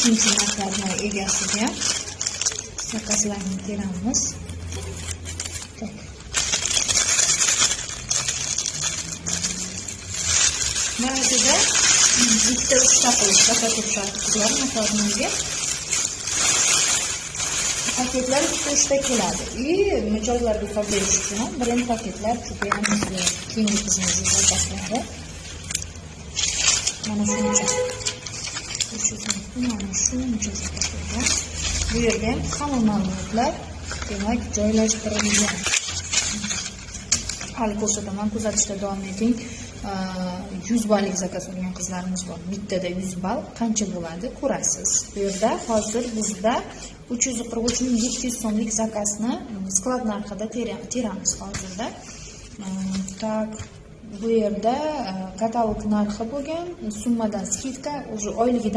ikkinchi narxlarni egasiga zakazlarni beramiz. Ba'zida bitta 3 ta qilish paket shakar makaroniga paketlar 3 ta keladi. Mijozlarga hisob berish uchun birinchi paketlar ko'payamiz. Keyingi bizning zakotlari mana shuncha. Mana shuncha zakotlar. Bu yerda ham hamma ma'lumotlar demak joylashtirilgan. Hali ko'rsataman, kuzatishda davom eting. 100 ballik zakaz olgan qizlarimiz bor. Bittada 100 ball qancha bo'ladi ko'rasiz. Bu yerda hozir bizda 343.700 so'mlik zakazni sklad narxida teramiz hozirda. Tak, bu yerda katalog narxi bo'lgan, summadan skidka, o'sha oyligidan